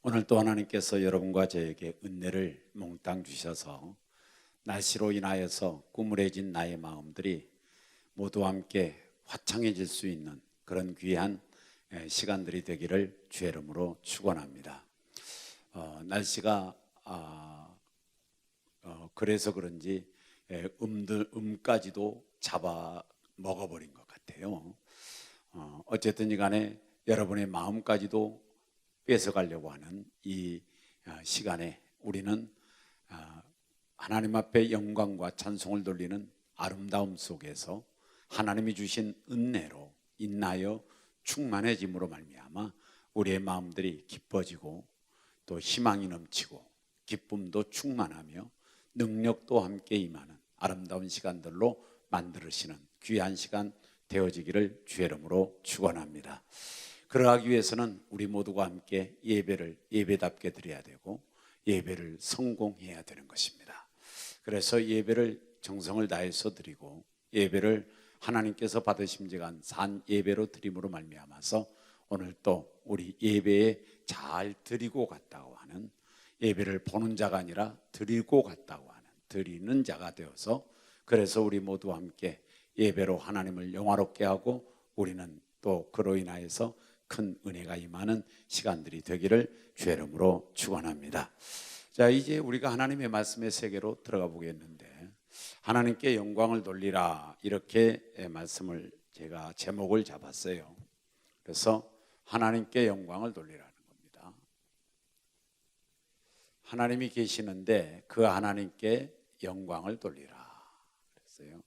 오늘 또 하나님께서 여러분과 저에게 은혜를 몽땅 주셔서 날씨로 인하여서 꾸물해진 나의 마음들이 모두 함께 화창해질 수 있는 그런 귀한 시간들이 되기를 주의 이름으로 축원합니다. 날씨가 그래서 그런지 음까지도 잡아 먹어버린 것 같아요. 어쨌든 간에 여러분의 마음까지도 뺏어가려고 하는 이 시간에 우리는 하나님 앞에 영광과 찬송을 돌리는 아름다움 속에서 하나님이 주신 은혜로 인하여 충만해짐으로 말미암아 우리의 마음들이 기뻐지고 또 희망이 넘치고 기쁨도 충만하며 능력도 함께 임하는 아름다운 시간들로 만들으시는 귀한 시간 되어지기를 주의 이름으로 축원합니다. 그러하기 위해서는 우리 모두가 함께 예배를 예배답게 드려야 되고 예배를 성공해야 되는 것입니다. 그래서 예배를 정성을 다해서 드리고 예배를 하나님께서 받으심직한 산 예배로 드림으로 말미암아서 오늘 또 우리 예배에 잘 드리고 갔다고 하는, 예배를 보는 자가 아니라 드리고 갔다고 하는 드리는 자가 되어서, 그래서 우리 모두 함께 예배로 하나님을 영화롭게 하고 우리는 또 그로 인하여서 큰 은혜가 임하는 시간들이 되기를 주의 이름으로 축원합니다. 자, 이제 우리가 하나님의 말씀의 세계로 들어가 보겠는데, 하나님께 영광을 돌리라, 이렇게 말씀을 제가 제목을 잡았어요. 그래서 하나님께 영광을 돌리라는 겁니다. 하나님이 계시는데 그 하나님께 영광을 돌리라 그랬어요.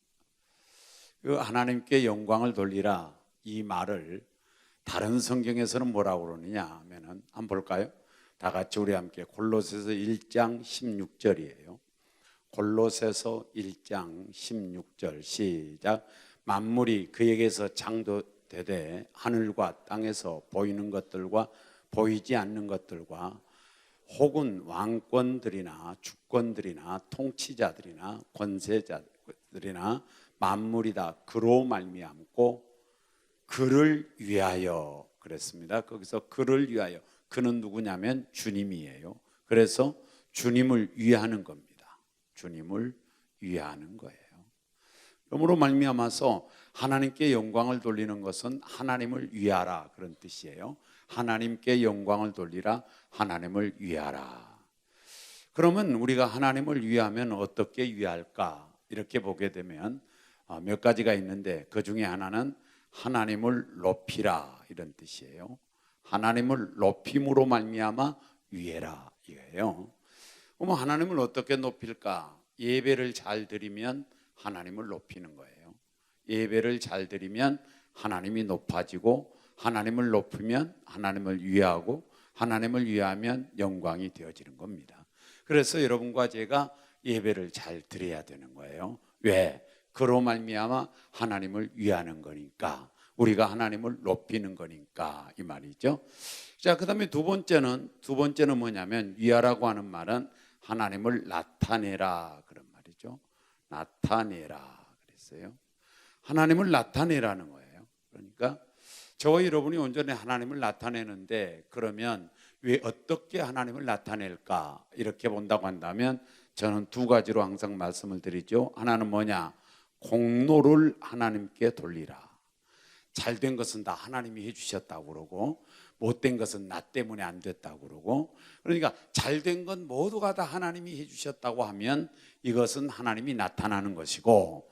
그 하나님께 영광을 돌리라, 이 말을 다른 성경에서는 뭐라고 그러느냐 하면은 한번 볼까요? 다 같이 우리 함께 골로새서 1장 16절이에요. 골로새서 1장 16절 시작. 만물이 그에게서 창조되되 하늘과 땅에서 보이는 것들과 보이지 않는 것들과 혹은 왕권들이나 주권들이나 통치자들이나 권세자들이나 만물이 다 그로 말미암고 그를 위하여 그랬습니다. 거기서 그를 위하여, 그는 누구냐면 주님이에요. 그래서 주님을 위하는 겁니다. 주님을 위하는 거예요. 그러므로 말미암아서 하나님께 영광을 돌리는 것은 하나님을 위하라, 그런 뜻이에요. 하나님께 영광을 돌리라, 하나님을 위하라. 그러면 우리가 하나님을 위하면 어떻게 위할까? 이렇게 보게 되면 몇 가지가 있는데, 그 중에 하나는 하나님을 높이라, 이런 뜻이에요. 하나님을 높임으로 말미암아 위해라, 이거예요. 그럼 하나님을 어떻게 높일까? 예배를 잘 드리면 하나님을 높이는 거예요. 예배를 잘 드리면 하나님이 높아지고, 하나님을 높이면 하나님을 위하고, 하나님을 위하면 영광이 되어지는 겁니다. 그래서 여러분과 제가 예배를 잘 드려야 되는 거예요. 왜? 그로 말미암아 하나님을 위하는 거니까, 우리가 하나님을 높이는 거니까, 이 말이죠. 자, 그다음에 두 번째는 뭐냐면, 위하라고 하는 말은 하나님을 나타내라, 그런 말이죠. 나타내라 그랬어요. 하나님을 나타내라는 거예요. 그러니까 저와 여러분이 온전히 하나님을 나타내는데, 그러면 왜 어떻게 하나님을 나타낼까? 이렇게 본다고 한다면 저는 두 가지로 항상 말씀을 드리죠. 하나는 뭐냐? 공로를 하나님께 돌리라. 잘된 것은 다 하나님이 해주셨다고 그러고, 못된 것은 나 때문에 안 됐다고 그러고, 그러니까 잘된 건 모두가 다 하나님이 해주셨다고 하면 이것은 하나님이 나타나는 것이고,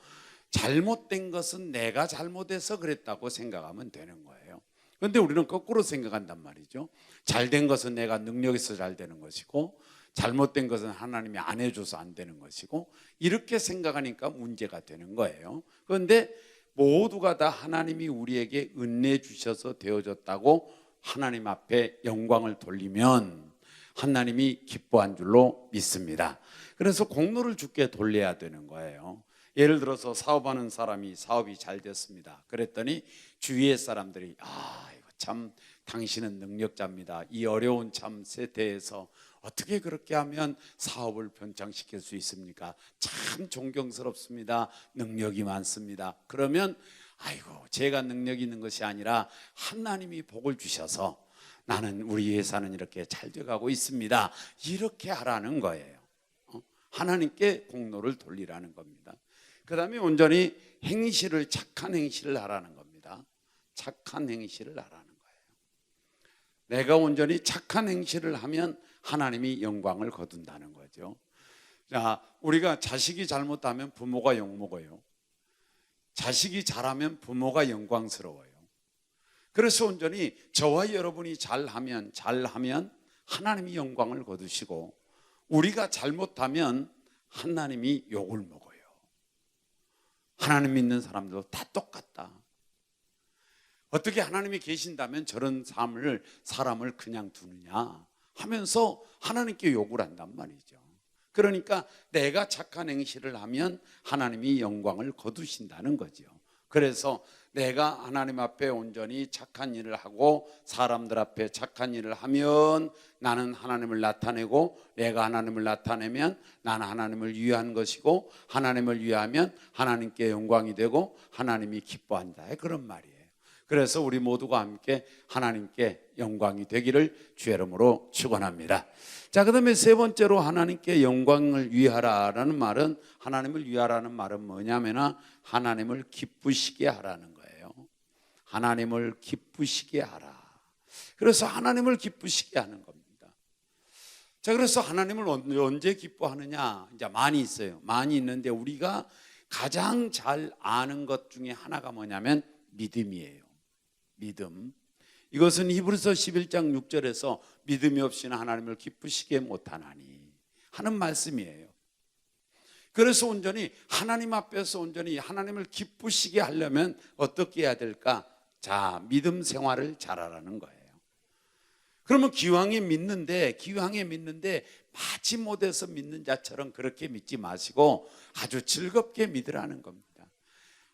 잘못된 것은 내가 잘못해서 그랬다고 생각하면 되는 거예요. 그런데 우리는 거꾸로 생각한단 말이죠. 잘된 것은 내가 능력에서 잘 되는 것이고, 잘못된 것은 하나님이 안 해줘서 안 되는 것이고, 이렇게 생각하니까 문제가 되는 거예요. 그런데 모두가 다 하나님이 우리에게 은혜 주셔서 되어졌다고 하나님 앞에 영광을 돌리면 하나님이 기뻐한 줄로 믿습니다. 그래서 공로를 주께 돌려야 되는 거예요. 예를 들어서 사업하는 사람이 사업이 잘 됐습니다. 그랬더니 주위의 사람들이 이거 참 당신은 능력자입니다. 이 어려운 참 세태에서 어떻게 그렇게 하면 사업을 번창시킬 수 있습니까? 참 존경스럽습니다. 능력이 많습니다. 그러면 아이고, 제가 능력이 있는 것이 아니라 하나님이 복을 주셔서 나는 우리 회사는 이렇게 잘 돼가고 있습니다. 이렇게 하라는 거예요. 하나님께 공로를 돌리라는 겁니다. 그 다음에 온전히 행실을, 착한 행실을 하라는 겁니다. 착한 행실을 하라는 거예요. 내가 온전히 착한 행실을 하면 하나님이 영광을 거둔다는 거죠. 자, 우리가 자식이 잘못하면 부모가 욕먹어요. 자식이 잘하면 부모가 영광스러워요. 그래서 온전히 저와 여러분이 잘하면 하나님이 영광을 거두시고, 우리가 잘못하면 하나님이 욕을 먹어요. 하나님 믿는 사람들도 다 똑같다. 어떻게 하나님이 계신다면 저런 사람을 그냥 두느냐 하면서 하나님께 욕을 한단 말이죠. 그러니까 내가 착한 행실을 하면 하나님이 영광을 거두신다는 거죠. 그래서 내가 하나님 앞에 온전히 착한 일을 하고 사람들 앞에 착한 일을 하면 나는 하나님을 나타내고, 내가 하나님을 나타내면 나는 하나님을 위한 것이고, 하나님을 위하면 하나님께 영광이 되고 하나님이 기뻐한다, 그런 말이에요. 그래서 우리 모두가 함께 하나님께 영광이 되기를 주의 이름으로 축원합니다. 자, 그 다음에 세 번째로 하나님께 영광을 위하라라는 말은, 하나님을 위하라는 말은 뭐냐면 하나님을 기쁘시게 하라는 거예요. 하나님을 기쁘시게 하라. 그래서 하나님을 기쁘시게 하는 겁니다. 자, 그래서 하나님을 언제 기뻐하느냐? 이제 많이 있어요. 많이 있는데 우리가 가장 잘 아는 것 중에 하나가 뭐냐면 믿음이에요. 믿음. 이것은 히브리서 11장 6절에서 믿음이 없이는 하나님을 기쁘시게 못하나니 하는 말씀이에요. 그래서 온전히 하나님 앞에서 온전히 하나님을 기쁘시게 하려면 어떻게 해야 될까? 자, 믿음 생활을 잘하라는 거예요. 그러면 기왕에 믿는데 마지못해서 믿는 자처럼 그렇게 믿지 마시고 아주 즐겁게 믿으라는 겁니다.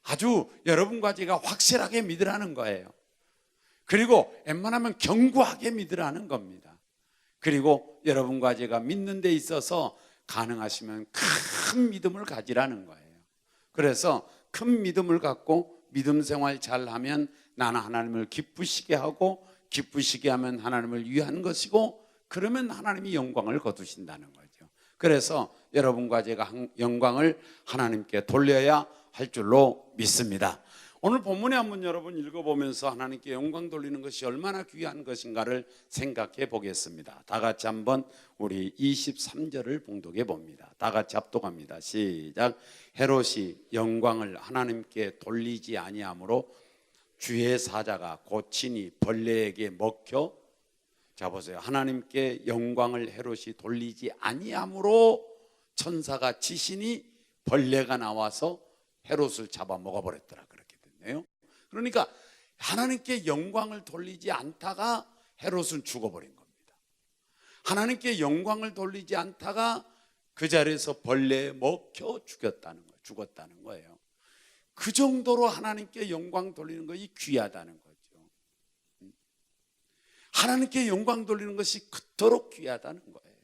아주 여러분과 제가 확실하게 믿으라는 거예요. 그리고 웬만하면 견고하게 믿으라는 겁니다. 그리고 여러분과 제가 믿는 데 있어서 가능하시면 큰 믿음을 가지라는 거예요. 그래서 큰 믿음을 갖고 믿음 생활 잘하면 나는 하나님을 기쁘시게 하고, 기쁘시게 하면 하나님을 위한 것이고, 그러면 하나님이 영광을 거두신다는 거죠. 그래서 여러분과 제가 영광을 하나님께 돌려야 할 줄로 믿습니다. 오늘 본문에 한번 여러분 읽어보면서 하나님께 영광 돌리는 것이 얼마나 귀한 것인가를 생각해 보겠습니다. 다 같이 한번 우리 23절을 봉독해 봅니다. 다 같이 합독합니다. 시작. 헤롯이 영광을 하나님께 돌리지 아니하므로 주의 사자가 고친이 벌레에게 먹혀. 자, 보세요. 하나님께 영광을 헤롯이 돌리지 아니하므로 천사가 치시니 벌레가 나와서 헤롯을 잡아 먹어버렸더라. 그러니까 하나님께 영광을 돌리지 않다가 헤롯은 죽어버린 겁니다. 하나님께 영광을 돌리지 않다가 그 자리에서 벌레에 먹혀 죽었다는 거예요. 그 정도로 하나님께 영광 돌리는 것이 귀하다는 거죠. 하나님께 영광 돌리는 것이 그토록 귀하다는 거예요.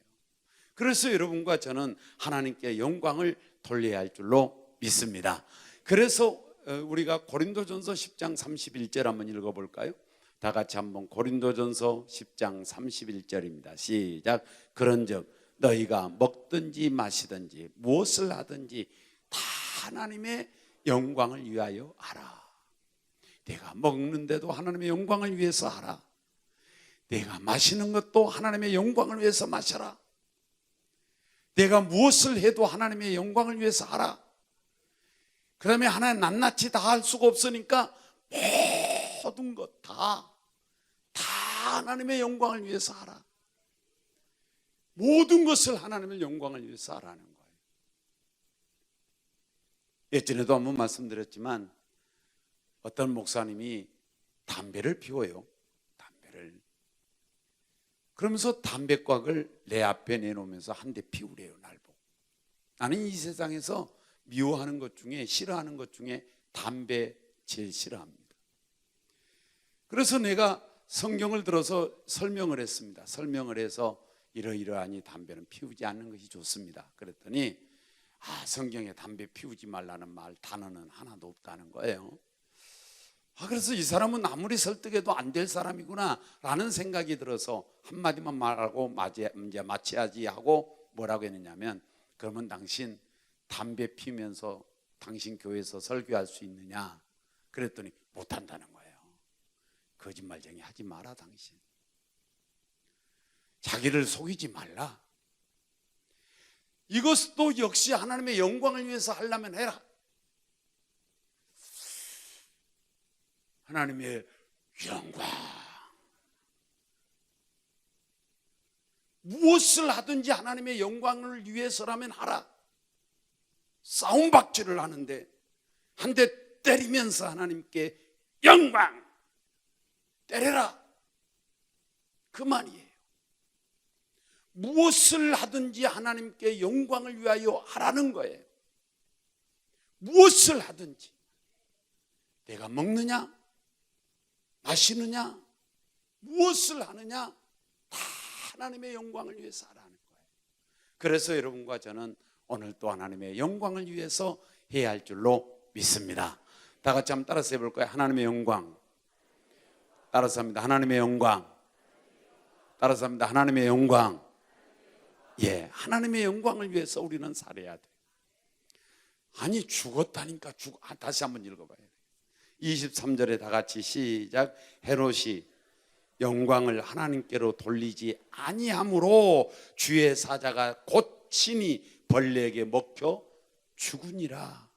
그래서 여러분과 저는 하나님께 영광을 돌려야 할 줄로 믿습니다. 그래서 우리가 고린도전서 10장 31절 한번 읽어볼까요? 다 같이 한번 고린도전서 10장 31절입니다. 시작. 그런즉 너희가 먹든지 마시든지 무엇을 하든지 다 하나님의 영광을 위하여 하라. 내가 먹는데도 하나님의 영광을 위해서 하라. 내가 마시는 것도 하나님의 영광을 위해서 마셔라. 내가 무엇을 해도 하나님의 영광을 위해서 하라. 그 다음에 하나님 낱낱이 다 할 수가 없으니까 모든 것 다 하나님의 영광을 위해서 하라. 모든 것을 하나님의 영광을 위해서 하라는 거예요. 예전에도 한번 말씀드렸지만 어떤 목사님이 담배를 피워요. 담배를. 그러면서 담배곽을 내 앞에 내놓으면서 한 대 피우래요. 날 보고. 나는 이 세상에서 미워하는 것 중에, 싫어하는 것 중에 담배 제일 싫어합니다. 그래서 내가 성경을 들어서 설명을 했습니다. 설명을 해서 이러이러하니 담배는 피우지 않는 것이 좋습니다. 그랬더니 성경에 담배 피우지 말라는 단어는 하나도 없다는 거예요. 그래서 이 사람은 아무리 설득해도 안 될 사람이구나 라는 생각이 들어서 한마디만 말하고 이제 마치야지 하고 뭐라고 했느냐면, 그러면 당신 담배 피면서 당신 교회에서 설교할 수 있느냐 그랬더니 못한다는 거예요. 거짓말쟁이 하지 마라. 당신 자기를 속이지 말라. 이것도 역시 하나님의 영광을 위해서 하려면 해라. 하나님의 영광, 무엇을 하든지 하나님의 영광을 위해서라면 하라. 싸움박질을 하는데 한 대 때리면서 하나님께 영광 때려라, 그 말이에요. 무엇을 하든지 하나님께 영광을 위하여 하라는 거예요. 무엇을 하든지. 내가 먹느냐 마시느냐 무엇을 하느냐 다 하나님의 영광을 위해서 하라는 거예요. 그래서 여러분과 저는 오늘 또 하나님의 영광을 위해서 해야 할 줄로 믿습니다. 다 같이 한번 따라서 해볼까요? 하나님의 영광. 따라서 합니다. 하나님의 영광. 따라서 합니다. 하나님의 영광. 예, 하나님의 영광을 위해서 우리는 살아야 돼. 아니 죽었다니까. 다시 한번 읽어봐요. 23절에 다 같이 시작. 헤롯이 영광을 하나님께로 돌리지 아니함으로 주의 사자가 곧 친히 벌레에게 먹혀 죽으니라.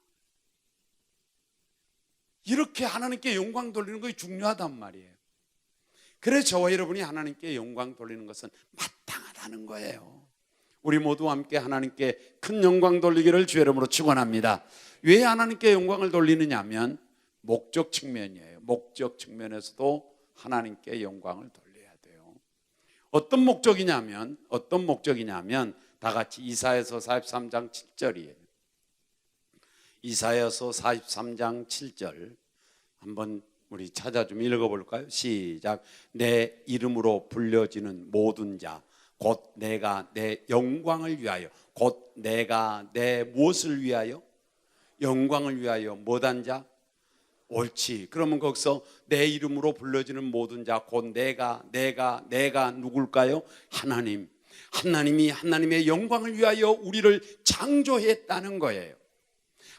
이렇게 하나님께 영광 돌리는 것이 중요하단 말이에요. 그래서 저와 여러분이 하나님께 영광 돌리는 것은 마땅하다는 거예요. 우리 모두 함께 하나님께 큰 영광 돌리기를 주의 이름으로 축원합니다. 왜 하나님께 영광을 돌리느냐 하면 목적 측면이에요. 목적 측면에서도 하나님께 영광을 돌려야 돼요. 어떤 목적이냐면 다 같이 이사야서 43장 7절이에요. 이사야서 43장 7절 한번 우리 찾아 좀 읽어볼까요? 시작. 내 이름으로 불려지는 모든 자 곧 내가 내 영광을 위하여, 곧 내가 내 무엇을 위하여? 영광을 위하여 못한 자? 옳지. 그러면 거기서 내 이름으로 불려지는 모든 자 곧 내가 누굴까요? 하나님. 하나님이 하나님의 영광을 위하여 우리를 창조했다는 거예요.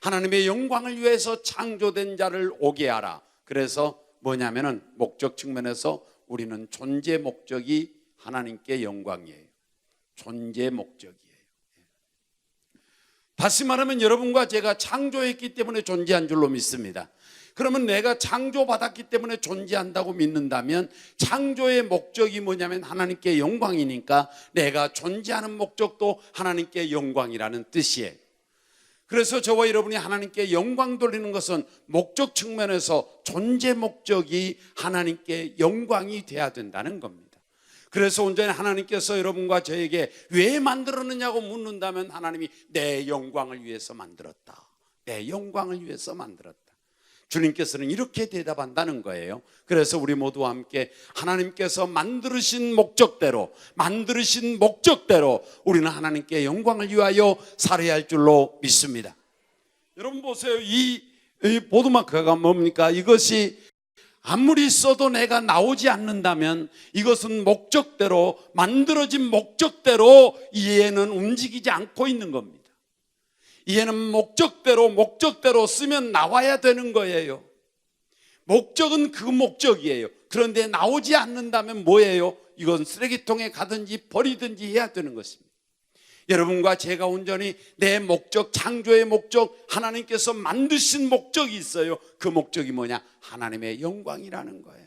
하나님의 영광을 위해서 창조된 자를 오게 하라. 그래서 뭐냐면은 목적 측면에서 우리는 존재 목적이 하나님께 영광이에요. 존재 목적이에요. 다시 말하면 여러분과 제가 창조했기 때문에 존재한 줄로 믿습니다. 그러면 내가 창조받았기 때문에 존재한다고 믿는다면 창조의 목적이 뭐냐면 하나님께 영광이니까 내가 존재하는 목적도 하나님께 영광이라는 뜻이에요. 그래서 저와 여러분이 하나님께 영광 돌리는 것은 목적 측면에서 존재 목적이 하나님께 영광이 돼야 된다는 겁니다. 그래서 온전히 하나님께서 여러분과 저에게 왜 만들었느냐고 묻는다면 하나님이 내 영광을 위해서 만들었다. 내 영광을 위해서 만들었다. 주님께서는 이렇게 대답한다는 거예요. 그래서 우리 모두와 함께 하나님께서 만드신 목적대로 우리는 하나님께 영광을 위하여 살아야 할 줄로 믿습니다. 여러분 보세요. 이 보드마크가 뭡니까? 이것이 아무리 써도 내가 나오지 않는다면 이것은 목적대로, 만들어진 목적대로 이해는 움직이지 않고 있는 겁니다. 이해는 목적대로 쓰면 나와야 되는 거예요. 목적은 그 목적이에요. 그런데 나오지 않는다면 뭐예요? 이건 쓰레기통에 가든지 버리든지 해야 되는 것입니다. 여러분과 제가 온전히 내 목적, 창조의 목적, 하나님께서 만드신 목적이 있어요. 그 목적이 뭐냐? 하나님의 영광이라는 거예요.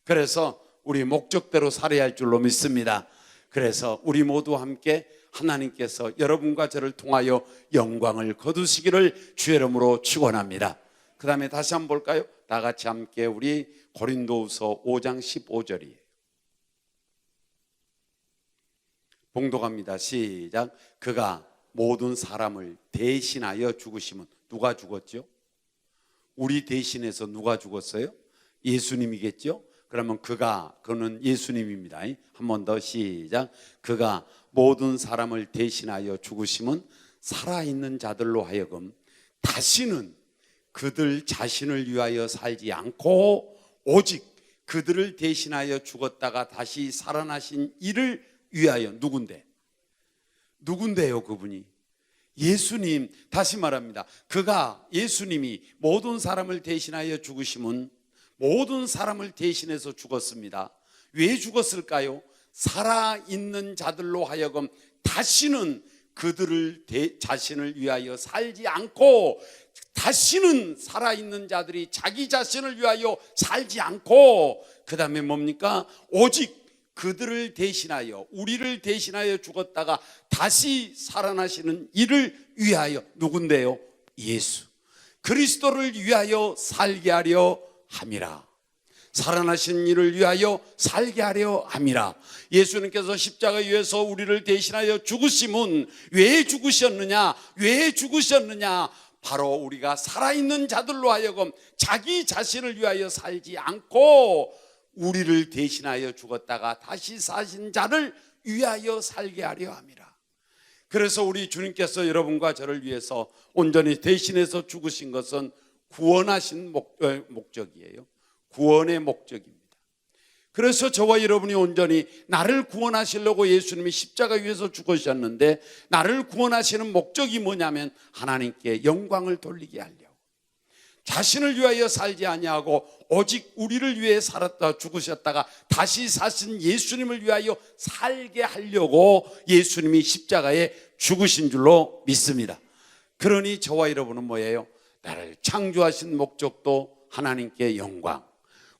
그래서 우리 목적대로 살아야 할 줄로 믿습니다. 그래서 우리 모두 함께 하나님께서 여러분과 저를 통하여 영광을 거두시기를 주의 이름으로 축원합니다. 그 다음에 다시 한번 볼까요? 다 같이 함께 우리 고린도후서 5장 15절이에요. 봉독합니다. 시작. 그가 모든 사람을 대신하여 죽으시면 누가 죽었죠? 우리 대신해서 누가 죽었어요? 예수님이겠죠? 그러면 그는 예수님입니다. 한 번 더 시작. 그가 모든 사람을 대신하여 죽으시면 살아있는 자들로 하여금 다시는 그들 자신을 위하여 살지 않고 오직 그들을 대신하여 죽었다가 다시 살아나신 이를 위하여. 누군데요 그분이? 예수님. 다시 말합니다. 예수님이 모든 사람을 대신하여 죽으심은 모든 사람을 대신해서 죽었습니다. 왜 죽었을까요? 살아있는 자들로 하여금 다시는 그들을 자신을 위하여 살지 않고, 다시는 살아있는 자들이 자기 자신을 위하여 살지 않고, 그 다음에 뭡니까? 오직 그들을 대신하여, 우리를 대신하여 죽었다가 다시 살아나시는 이를 위하여. 누군데요? 예수 그리스도를 위하여 살게 하려 함이라. 살아나신 이를 위하여 살게 하려 함이라. 예수님께서 십자가 위에서 우리를 대신하여 죽으심은 왜 죽으셨느냐? 바로 우리가 살아있는 자들로 하여금 자기 자신을 위하여 살지 않고 우리를 대신하여 죽었다가 다시 사신 자를 위하여 살게 하려 함이라. 그래서 우리 주님께서 여러분과 저를 위해서 온전히 대신해서 죽으신 것은 구원하신 목적이에요. 구원의 목적입니다. 그래서 저와 여러분이 온전히 나를 구원하시려고 예수님이 십자가 위에서 죽으셨는데, 나를 구원하시는 목적이 뭐냐면 하나님께 영광을 돌리게 하려고, 자신을 위하여 살지 아니하고 오직 우리를 위해 살았다 죽으셨다가 다시 사신 예수님을 위하여 살게 하려고 예수님이 십자가에 죽으신 줄로 믿습니다. 그러니 저와 여러분은 뭐예요? 나를 창조하신 목적도 하나님께 영광,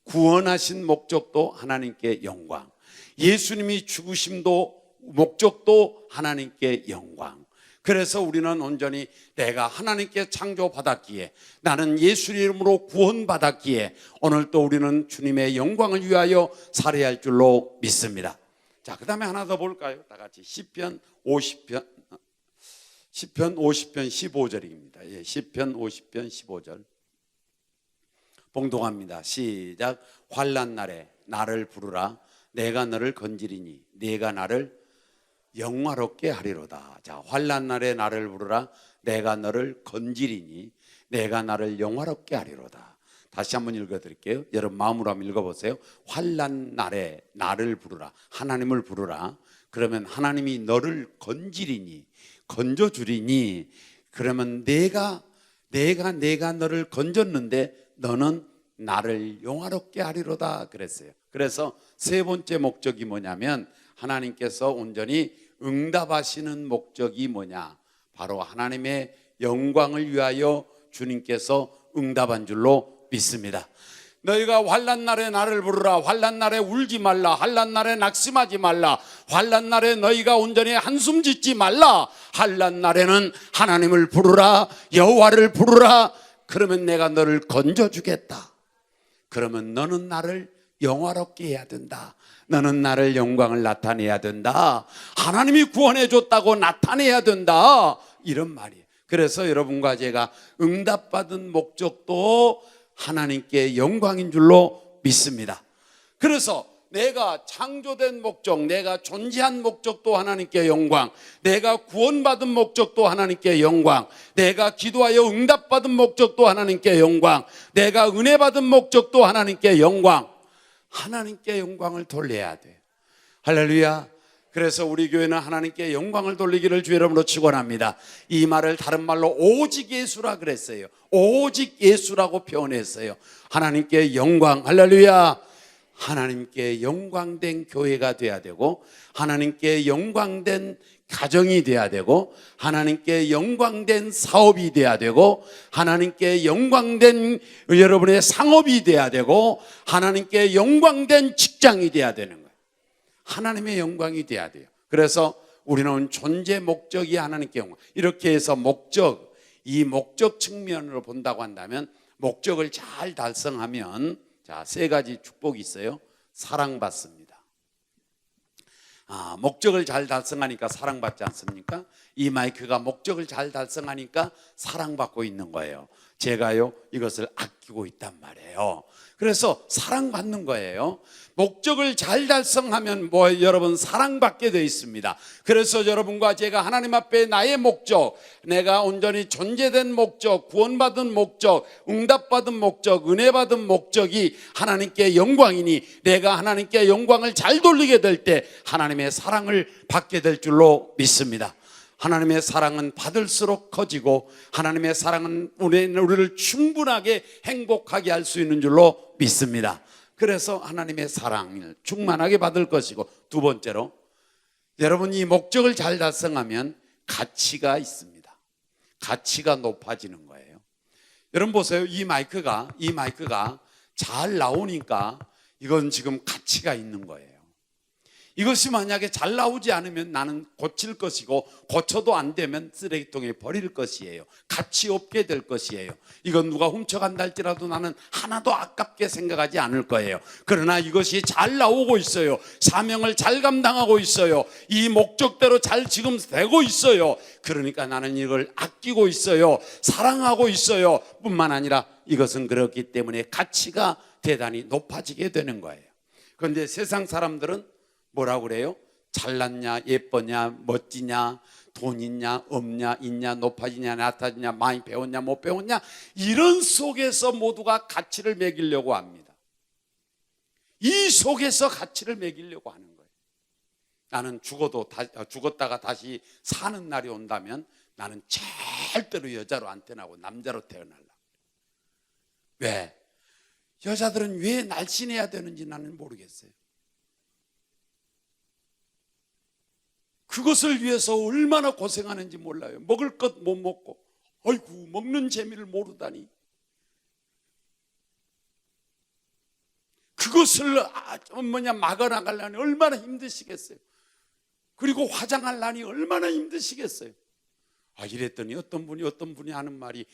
구원하신 목적도 하나님께 영광, 예수님이 죽으심도 목적도 하나님께 영광. 그래서 우리는 온전히 내가 하나님께 창조받았기에, 나는 예수 이름으로 구원받았기에 오늘 또 우리는 주님의 영광을 위하여 살아야 할 줄로 믿습니다. 자, 그 다음에 하나 더 볼까요? 다 같이 시편 50편 15절입니다. 예, 시편 50편 15절 봉독합니다. 시작. 환난 날에 나를 부르라. 내가 너를 건지리니 네가 나를 영화롭게 하리로다. 자, 환난 날에 나를 부르라. 내가 너를 건지리니 내가 나를 영화롭게 하리로다. 다시 한번 읽어드릴게요. 여러분 마음으로 한번 읽어보세요. 환난 날에 나를 부르라. 하나님을 부르라. 그러면 하나님이 너를 건지리니, 건져주리니, 그러면 내가 너를 건졌는데 너는 나를 영화롭게 하리로다 그랬어요. 그래서 세 번째 목적이 뭐냐면 하나님께서 온전히 응답하시는 목적이 뭐냐? 바로 하나님의 영광을 위하여 주님께서 응답한 줄로 믿습니다. 너희가 환난 날에 나를 부르라. 환난 날에 울지 말라. 환난 날에 낙심하지 말라. 환난 날에 너희가 온전히 한숨 짓지 말라. 환난 날에는 하나님을 부르라. 여호와를 부르라. 그러면 내가 너를 건져주겠다. 그러면 너는 나를 영화롭게 해야 된다. 너는 나를 영광을 나타내야 된다. 하나님이 구원해 줬다고 나타내야 된다. 이런 말이에요. 그래서 여러분과 제가 응답받은 목적도 하나님께 영광인 줄로 믿습니다. 그래서 내가 창조된 목적, 내가 존재한 목적도 하나님께 영광, 내가 구원받은 목적도 하나님께 영광, 내가 기도하여 응답받은 목적도 하나님께 영광, 내가 은혜 받은 목적도 하나님께 영광, 하나님께 영광을 돌려야 돼요. 할렐루야. 그래서 우리 교회는 하나님께 영광을 돌리기를 주 이름으로 축원합니다. 이 말을 다른 말로 오직 예수라 그랬어요. 오직 예수라고 표현했어요. 하나님께 영광, 할렐루야. 하나님께 영광된 교회가 돼야 되고, 하나님께 영광된 가정이 돼야 되고, 하나님께 영광된 사업이 돼야 되고, 하나님께 영광된 여러분의 상업이 돼야 되고, 하나님께 영광된 직장이 돼야 되는 거예요. 하나님의 영광이 돼야 돼요. 그래서 우리는 존재 목적이 하나님께 영광. 이렇게 해서 목적, 이 목적 측면으로 본다고 한다면 목적을 잘 달성하면 자, 세 가지 축복이 있어요. 사랑받습니다. 목적을 잘 달성하니까 사랑받지 않습니까? 이 마이크가 목적을 잘 달성하니까 사랑받고 있는 거예요. 제가요 이것을 아끼고 있단 말이에요. 그래서 사랑받는 거예요. 목적을 잘 달성하면 여러분 사랑받게 되어 있습니다. 그래서 여러분과 제가 하나님 앞에 나의 목적, 내가 온전히 존재된 목적, 구원받은 목적, 응답받은 목적, 은혜받은 목적이 하나님께 영광이니 내가 하나님께 영광을 잘 돌리게 될 때 하나님의 사랑을 받게 될 줄로 믿습니다. 하나님의 사랑은 받을수록 커지고 하나님의 사랑은 우리를 충분하게 행복하게 할 수 있는 줄로 믿습니다. 그래서 하나님의 사랑을 충만하게 받을 것이고, 두 번째로 여러분 이 목적을 잘 달성하면 가치가 있습니다. 가치가 높아지는 거예요. 여러분 보세요. 이 마이크가 잘 나오니까 이건 지금 가치가 있는 거예요. 이것이 만약에 잘 나오지 않으면 나는 고칠 것이고, 고쳐도 안 되면 쓰레기통에 버릴 것이에요. 가치 없게 될 것이에요. 이건 누가 훔쳐간다 할지라도 나는 하나도 아깝게 생각하지 않을 거예요. 그러나 이것이 잘 나오고 있어요. 사명을 잘 감당하고 있어요. 이 목적대로 잘 지금 되고 있어요. 그러니까 나는 이걸 아끼고 있어요. 사랑하고 있어요. 뿐만 아니라 이것은 그렇기 때문에 가치가 대단히 높아지게 되는 거예요. 그런데 세상 사람들은 뭐라고 그래요? 잘났냐, 예쁘냐, 멋지냐, 돈 있냐, 없냐, 있냐, 높아지냐, 낮아지냐, 많이 배웠냐, 못 배웠냐, 이런 속에서 모두가 가치를 매기려고 합니다. 이 속에서 가치를 매기려고 하는 거예요. 나는 죽었다가 다시 사는 날이 온다면 나는 절대로 여자로 안 태어나고 남자로 태어날라. 왜? 여자들은 왜 날씬해야 되는지 나는 모르겠어요. 그것을 위해서 얼마나 고생하는지 몰라요. 먹을 것 못 먹고, 아이고 먹는 재미를 모르다니. 그것을 막아나가려니 얼마나 힘드시겠어요. 그리고 화장하려니 얼마나 힘드시겠어요. 이랬더니 어떤 분이 하는 말이,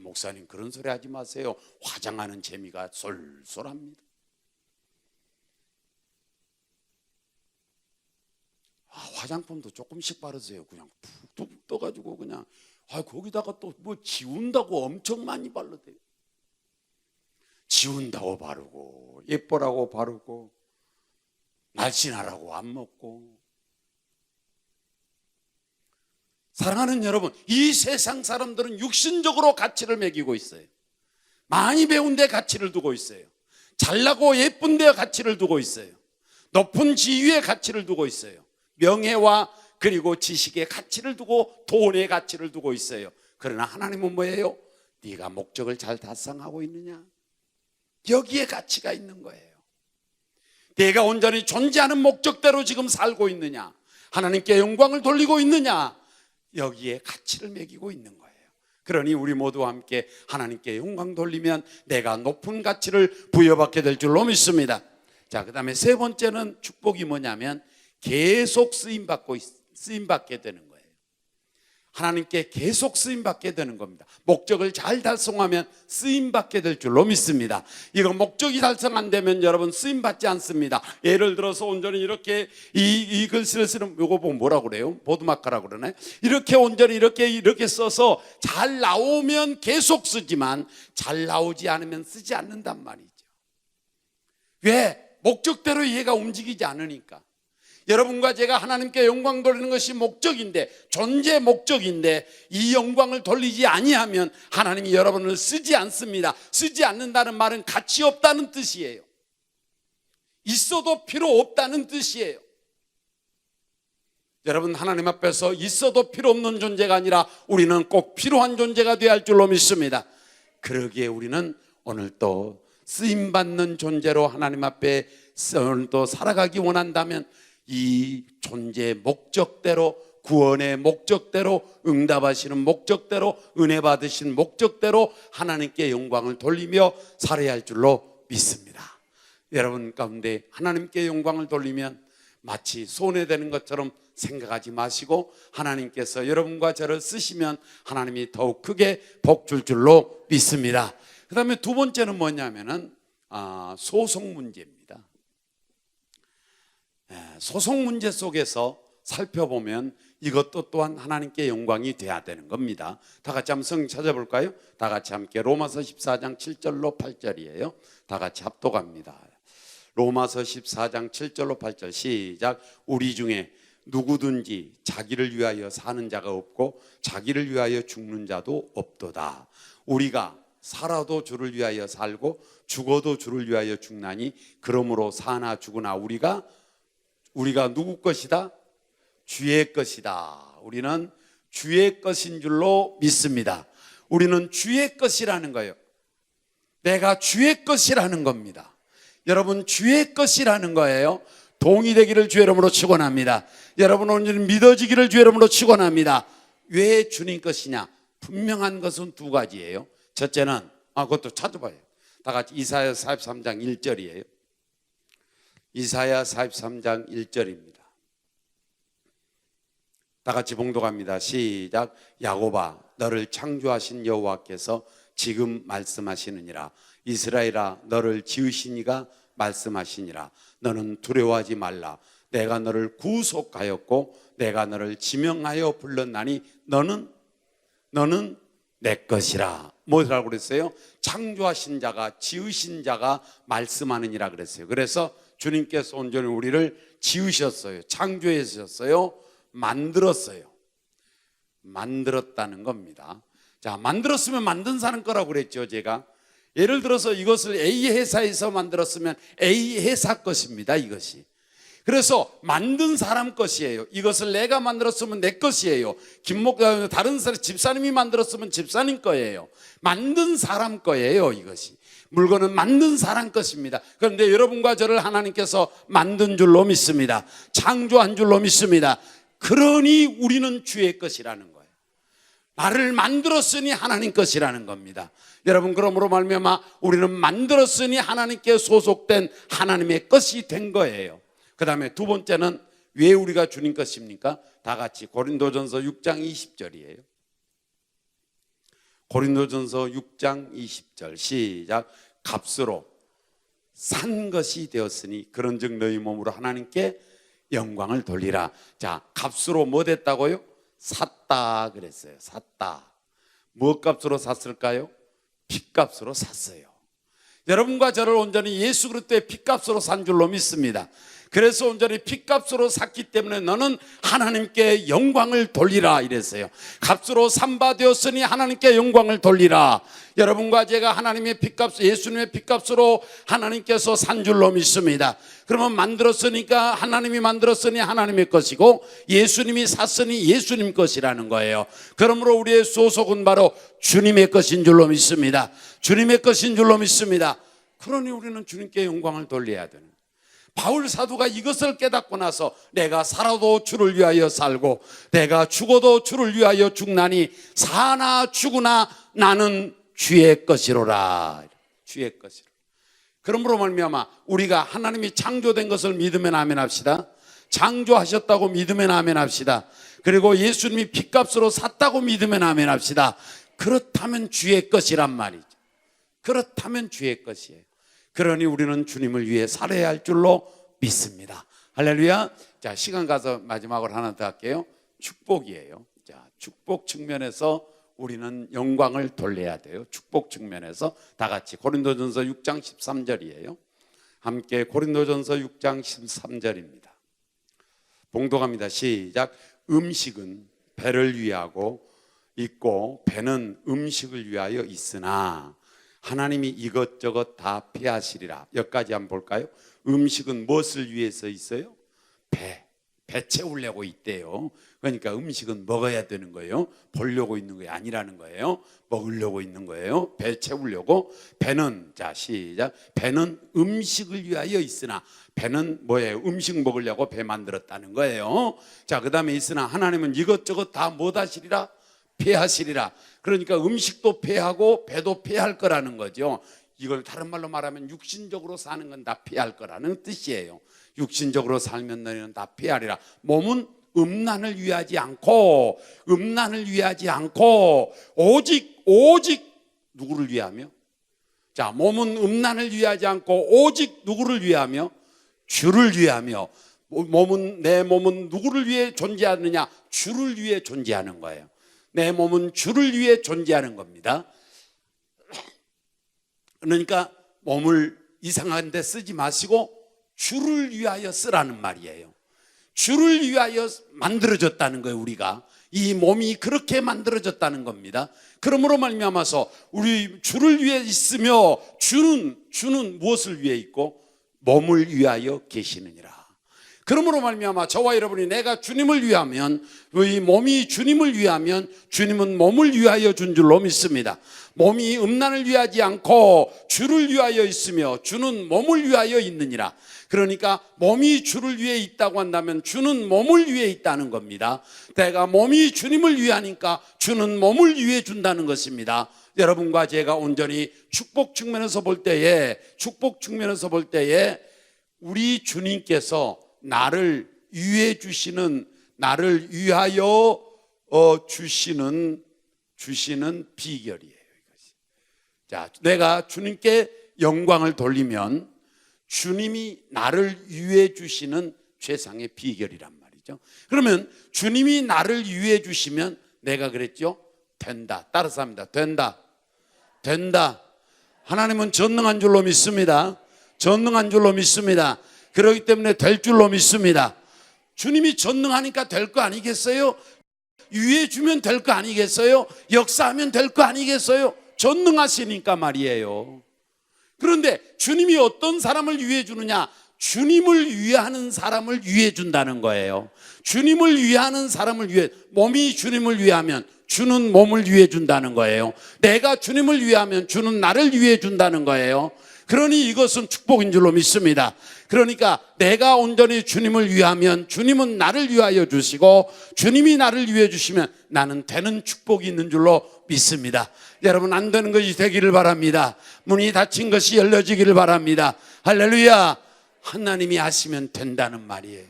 목사님 그런 소리 하지 마세요. 화장하는 재미가 쏠쏠합니다. 화장품도 조금씩 바르세요. 그냥 푹 떠가지고 그냥 거기다가 또 뭐 지운다고 엄청 많이 발라대요. 지운다고 바르고, 예뻐라고 바르고, 날씬하라고 안 먹고. 사랑하는 여러분, 이 세상 사람들은 육신적으로 가치를 매기고 있어요. 많이 배운 데 가치를 두고 있어요. 잘나고 예쁜 데 가치를 두고 있어요. 높은 지위에 가치를 두고 있어요. 명예와 그리고 지식의 가치를 두고, 돈의 가치를 두고 있어요. 그러나 하나님은 뭐예요? 네가 목적을 잘 달성하고 있느냐? 여기에 가치가 있는 거예요. 내가 온전히 존재하는 목적대로 지금 살고 있느냐? 하나님께 영광을 돌리고 있느냐? 여기에 가치를 매기고 있는 거예요. 그러니 우리 모두 함께 하나님께 영광 돌리면 내가 높은 가치를 부여받게 될 줄로 믿습니다. 자, 그 다음에 세 번째는 축복이 뭐냐면 계속 쓰임받게 되는 거예요. 하나님께 계속 쓰임받게 되는 겁니다. 목적을 잘 달성하면 쓰임받게 될 줄로 믿습니다. 이거 목적이 달성 안 되면 여러분 쓰임받지 않습니다. 예를 들어서 온전히 이렇게 이 글씨를 쓰는, 이거 보면 뭐라고 그래요? 보드마카라고 그러나요? 이렇게 온전히 이렇게 써서 잘 나오면 계속 쓰지만 잘 나오지 않으면 쓰지 않는단 말이죠. 왜? 목적대로 얘가 움직이지 않으니까. 여러분과 제가 하나님께 영광 돌리는 것이 목적인데, 존재 목적인데, 이 영광을 돌리지 아니하면 하나님이 여러분을 쓰지 않습니다. 쓰지 않는다는 말은 가치 없다는 뜻이에요. 있어도 필요 없다는 뜻이에요. 여러분, 하나님 앞에서 있어도 필요 없는 존재가 아니라 우리는 꼭 필요한 존재가 되어야 할 줄로 믿습니다. 그러기에 우리는 오늘 또 쓰임받는 존재로 하나님 앞에 오늘 또 살아가기 원한다면 이 존재의 목적대로, 구원의 목적대로, 응답하시는 목적대로, 은혜 받으신 목적대로 하나님께 영광을 돌리며 살아야 할 줄로 믿습니다. 여러분 가운데 하나님께 영광을 돌리면 마치 손해되는 것처럼 생각하지 마시고, 하나님께서 여러분과 저를 쓰시면 하나님이 더욱 크게 복 줄 줄로 믿습니다. 그 다음에 두 번째는 뭐냐면은 소송 문제입니다. 소송 문제 속에서 살펴보면 이것도 또한 하나님께 영광이 돼야 되는 겁니다. 다 같이 한번 성경 찾아볼까요? 다 같이 함께 로마서 14장 7절로 8절이에요. 다 같이 합독합니다. 로마서 14장 7절로 8절 시작. 우리 중에 누구든지 자기를 위하여 사는 자가 없고 자기를 위하여 죽는 자도 없도다. 우리가 살아도 주를 위하여 살고 죽어도 주를 위하여 죽나니 그러므로 사나 죽으나 우리가 누구 것이다? 주의 것이다. 우리는 주의 것인 줄로 믿습니다. 우리는 주의 것이라는 거예요. 내가 주의 것이라는 겁니다. 여러분, 주의 것이라는 거예요. 동의되기를 주의 이름으로 축원합니다. 여러분, 오늘 믿어지기를 주의 이름으로 축원합니다. 왜 주님 것이냐? 분명한 것은 두 가지예요. 첫째는 그것도 찾아봐요. 다 같이 이사야 43장 1절이에요. 이사야 43장 1절입니다. 다 같이 봉독합니다. 시작. 야곱아, 너를 창조하신 여호와께서 지금 말씀하시느니라. 이스라엘아, 너를 지으신 이가 말씀하시니라. 너는 두려워하지 말라. 내가 너를 구속하였고 내가 너를 지명하여 불렀나니 너는 내 것이라. 뭐라고 그랬어요? 창조하신 자가, 지으신 자가 말씀하느니라 그랬어요. 그래서 주님께서 온전히 우리를 지으셨어요. 창조하셨어요. 만들었어요. 만들었다는 겁니다. 자, 만들었으면 만든 사람 거라고 그랬죠. 제가 예를 들어서 이것을 A 회사에서 만들었으면 A 회사 것입니다. 이것이. 그래서 만든 사람 것이에요. 이것을 내가 만들었으면 내 것이에요. 다른 사람, 집사님이 만들었으면 집사님 거예요. 만든 사람 거예요. 이것이. 물건은 만든 사람 것입니다. 그런데 여러분과 저를 하나님께서 만든 줄로 믿습니다. 창조한 줄로 믿습니다. 그러니 우리는 주의 것이라는 거예요. 나를 만들었으니 하나님 것이라는 겁니다. 여러분, 그러므로 말미암아 우리는 만들었으니 하나님께 소속된 하나님의 것이 된 거예요. 그 다음에 두 번째는 왜 우리가 주님 것입니까? 다 같이 고린도전서 6장 20절이에요. 고린도전서 6장 20절 시작. 값으로 산 것이 되었으니 그런즉 너희 몸으로 하나님께 영광을 돌리라. 자, 값으로 뭐 됐다고요? 샀다 그랬어요. 샀다. 무엇 값으로 샀을까요? 핏값으로 샀어요. 여러분과 저를 온전히 예수 그리스도의 핏값으로 산 줄로 믿습니다. 그래서 온전히 핏값으로 샀기 때문에 너는 하나님께 영광을 돌리라 이랬어요. 값으로 산바되었으니 하나님께 영광을 돌리라. 여러분과 제가 하나님의 핏값, 예수님의 핏값으로 하나님께서 산 줄로 믿습니다. 그러면 만들었으니까 하나님이 만들었으니 하나님의 것이고 예수님이 샀으니 예수님 것이라는 거예요. 그러므로 우리의 소속은 바로 주님의 것인 줄로 믿습니다. 주님의 것인 줄로 믿습니다. 그러니 우리는 주님께 영광을 돌려야 되는. 바울 사도가 이것을 깨닫고 나서 내가 살아도 주를 위하여 살고 내가 죽어도 주를 위하여 죽나니 사나 죽으나 나는 주의 것이로라. 주의 것이로. 그러므로 말미암아 우리가 하나님이 창조된 것을 믿으면 아멘 합시다. 창조하셨다고 믿으면 아멘 합시다. 그리고 예수님이 핏값으로 샀다고 믿으면 아멘 합시다. 그렇다면 주의 것이란 말이죠. 그렇다면 주의 것이에요. 그러니 우리는 주님을 위해 살아야 할 줄로 믿습니다. 할렐루야. 자, 시간 가서 마지막으로 하나 더 할게요. 축복이에요. 자, 축복 측면에서 우리는 영광을 돌려야 돼요. 축복 측면에서 다 같이 고린도전서 6장 13절이에요. 함께 고린도전서 6장 13절입니다. 봉독합니다. 시작. 음식은 배를 위하고 있고 배는 음식을 위하여 있으나 하나님이 이것저것 다 피하시리라. 여기까지 한번 볼까요? 음식은 무엇을 위해서 있어요? 배 채우려고 있대요. 그러니까 음식은 먹어야 되는 거예요. 보려고 있는 게 아니라는 거예요. 먹으려고 있는 거예요. 배 채우려고. 배는, 자 시작. 배는 음식을 위하여 있으나, 배는 뭐예요? 음식 먹으려고 배 만들었다는 거예요. 자, 그 다음에 있으나 하나님은 이것저것 다 뭐 하시리라? 폐하시리라. 그러니까 음식도 폐하고 배도 폐할 거라는 거죠. 이걸 다른 말로 말하면 육신적으로 사는 건 다 폐할 거라는 뜻이에요. 육신적으로 살면 너희는 다 폐하리라. 몸은 음란을 위하지 않고 오직 누구를 위하며? 자, 몸은 음란을 위하지 않고 오직 누구를 위하며? 주를 위하며. 내 몸은 누구를 위해 존재하느냐? 주를 위해 존재하는 거예요. 내 몸은 주를 위해 존재하는 겁니다. 그러니까 몸을 이상한 데 쓰지 마시고 주를 위하여 쓰라는 말이에요. 주를 위하여 만들어졌다는 거예요. 우리가 이 몸이 그렇게 만들어졌다는 겁니다. 그러므로 말미암아서 우리 주를 위해 있으며 주는 무엇을 위해 있고 몸을 위하여 계시느니라. 그러므로 말미암아 저와 여러분이 내가 주님을 위하면, 이 몸이 주님을 위하면 주님은 몸을 위하여 준 줄로 믿습니다. 몸이 음란을 위하지 않고 주를 위하여 있으며 주는 몸을 위하여 있느니라. 그러니까 몸이 주를 위해 있다고 한다면 주는 몸을 위해 있다는 겁니다. 내가 몸이 주님을 위하니까 주는 몸을 위해 준다는 것입니다. 여러분과 제가 온전히 축복 측면에서 볼 때에 우리 주님께서 나를 위해 주시는, 나를 위하여 주시는 비결이에요. 이것이. 자, 내가 주님께 영광을 돌리면 주님이 나를 위해 주시는 최상의 비결이란 말이죠. 그러면 주님이 나를 위해 주시면 내가 그랬죠? 된다. 따라서 합니다. 된다. 하나님은 전능한 줄로 믿습니다. 그렇기 때문에 될 줄로 믿습니다. 주님이 전능하니까 될 거 아니겠어요? 위해 주면 될 거 아니겠어요? 역사하면 될 거 아니겠어요? 전능하시니까 말이에요. 그런데 주님이 어떤 사람을 위해 주느냐? 주님을 위하는 사람을 위해 준다는 거예요. 주님을 위하는 사람을 위해, 몸이 주님을 위하면 주는 몸을 위해 준다는 거예요. 내가 주님을 위하면 주는 나를 위해 준다는 거예요. 그러니 이것은 축복인 줄로 믿습니다. 그러니까 내가 온전히 주님을 위하면 주님은 나를 위하여 주시고 주님이 나를 위해 주시면 나는 되는 축복이 있는 줄로 믿습니다. 여러분, 안 되는 것이 되기를 바랍니다. 문이 닫힌 것이 열려지기를 바랍니다. 할렐루야. 하나님이 하시면 된다는 말이에요.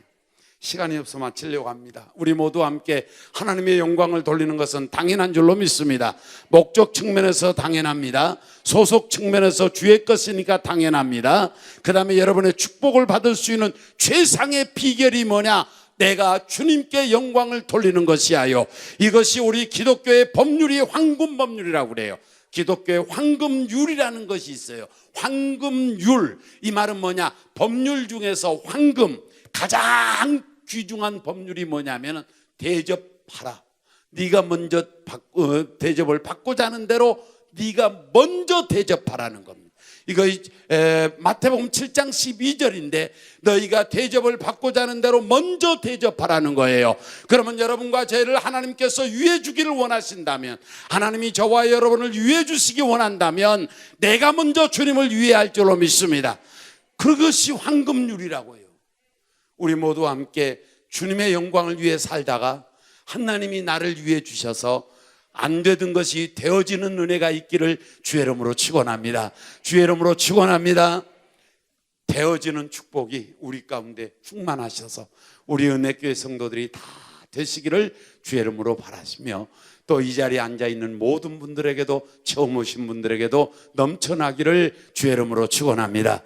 시간이 없어 마치려고 합니다. 우리 모두 함께 하나님의 영광을 돌리는 것은 당연한 줄로 믿습니다. 목적 측면에서 당연합니다. 소속 측면에서 주의 것이니까 당연합니다. 그 다음에 여러분의 축복을 받을 수 있는 최상의 비결이 뭐냐? 내가 주님께 영광을 돌리는 것이야요. 이것이 우리 기독교의 법률이 황금 법률이라고 그래요. 기독교의 황금율이라는 것이 있어요. 황금율, 이 말은 뭐냐? 법률 중에서 황금, 가장 귀중한 법률이 뭐냐면 대접하라. 네가 먼저 대접을 받고자 하는 대로 네가 먼저 대접하라는 겁니다. 이거 마태복음 7장 12절인데 너희가 대접을 받고자 하는 대로 먼저 대접하라는 거예요. 그러면 여러분과 저를 하나님께서 위해 주기를 원하신다면, 하나님이 저와 여러분을 위해 주시기 원한다면 내가 먼저 주님을 위해할 줄로 믿습니다. 그것이 황금률이라고 해요. 우리 모두 함께 주님의 영광을 위해 살다가 하나님이 나를 위해 주셔서 안 되던 것이 되어지는 은혜가 있기를 주의 이름으로 축원합니다. 주의 이름으로 축원합니다. 되어지는 축복이 우리 가운데 충만하셔서 우리 은혜교회 성도들이 다 되시기를 주의 이름으로 바라시며, 또 이 자리에 앉아있는 모든 분들에게도, 처음 오신 분들에게도 넘쳐나기를 주의 이름으로 축원합니다.